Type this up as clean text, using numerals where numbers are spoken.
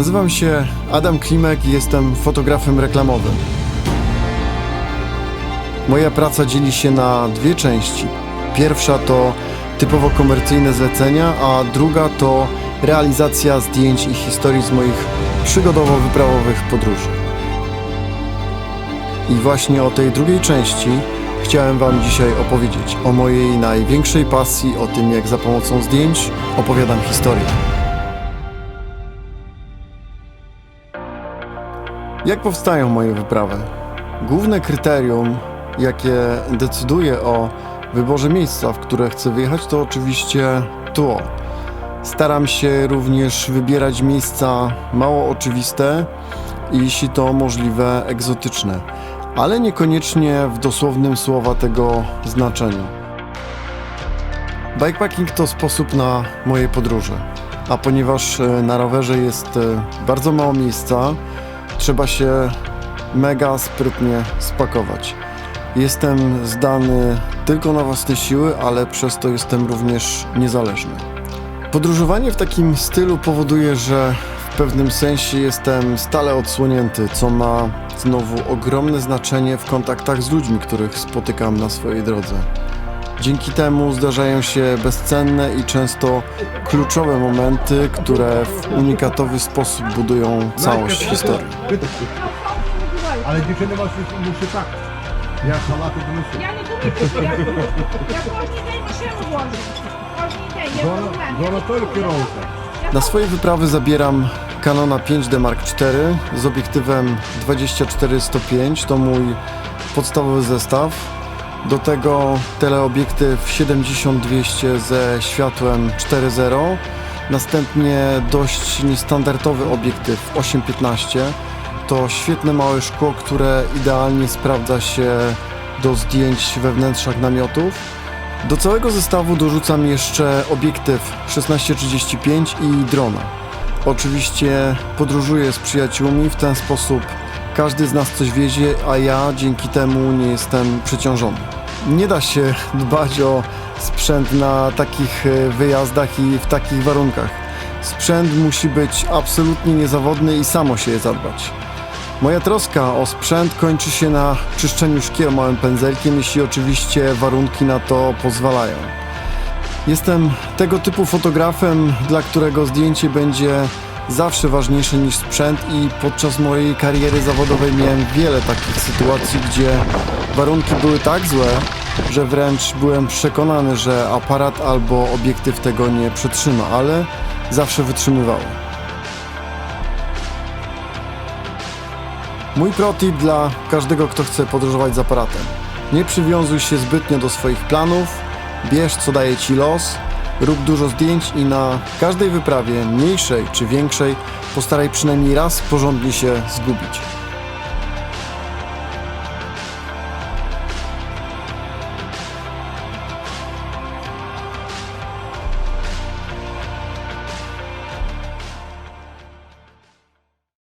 Nazywam się Adam Klimek i jestem fotografem reklamowym. Moja praca dzieli się na dwie części. Pierwsza to typowo komercyjne zlecenia, a druga to realizacja zdjęć i historii z moich przygodowo-wyprawowych podróży. I właśnie o tej drugiej części chciałem Wam dzisiaj opowiedzieć. O mojej największej pasji, o tym, jak za pomocą zdjęć opowiadam historię. Jak powstają moje wyprawy? Główne kryterium, jakie decyduje o wyborze miejsca, w które chcę wyjechać, to oczywiście tło. Staram się również wybierać miejsca mało oczywiste i, jeśli to możliwe, egzotyczne, ale niekoniecznie w dosłownym słowa tego znaczeniu. Bikepacking to sposób na moje podróże, a ponieważ na rowerze jest bardzo mało miejsca, trzeba się mega sprytnie spakować. Jestem zdany tylko na własne siły, ale przez to jestem również niezależny. Podróżowanie w takim stylu powoduje, że w pewnym sensie jestem stale odsłonięty, co ma znowu ogromne znaczenie w kontaktach z ludźmi, których spotykam na swojej drodze. Dzięki temu zdarzają się bezcenne i często kluczowe momenty, które w unikatowy sposób budują całość historii. Ale dziewczyny muszę tak. Ja salaty donoszę. Ja nie думаю, я кожен день машину вожу. Кожен день, я проблем. Золотою кіровка. Na swoje wyprawy zabieram Canona 5D Mark IV z obiektywem 24-105, to mój podstawowy zestaw. Do tego teleobiektyw 70-200 ze światłem 4.0, następnie dość niestandardowy obiektyw 8-15. To świetne małe szkło, które idealnie sprawdza się do zdjęć we wnętrzach namiotów. Do całego zestawu dorzucam jeszcze obiektyw 16-35 i drona. Oczywiście podróżuję z przyjaciółmi, w ten sposób każdy z nas coś wiezie, a ja dzięki temu nie jestem przeciążony. Nie da się dbać o sprzęt na takich wyjazdach i w takich warunkach. Sprzęt musi być absolutnie niezawodny i samo się je zadbać. Moja troska o sprzęt kończy się na czyszczeniu szkieł małym pędzelkiem, jeśli oczywiście warunki na to pozwalają. Jestem tego typu fotografem, dla którego zdjęcie będzie zawsze ważniejsze niż sprzęt, i podczas mojej kariery zawodowej miałem wiele takich sytuacji, gdzie warunki były tak złe, że wręcz byłem przekonany, że aparat albo obiektyw tego nie przetrzyma, ale zawsze wytrzymywały. Mój protip dla każdego, kto chce podróżować z aparatem: nie przywiązuj się zbytnio do swoich planów, bierz co daje Ci los, rób dużo zdjęć i na każdej wyprawie, mniejszej czy większej, postaraj przynajmniej raz porządnie się zgubić.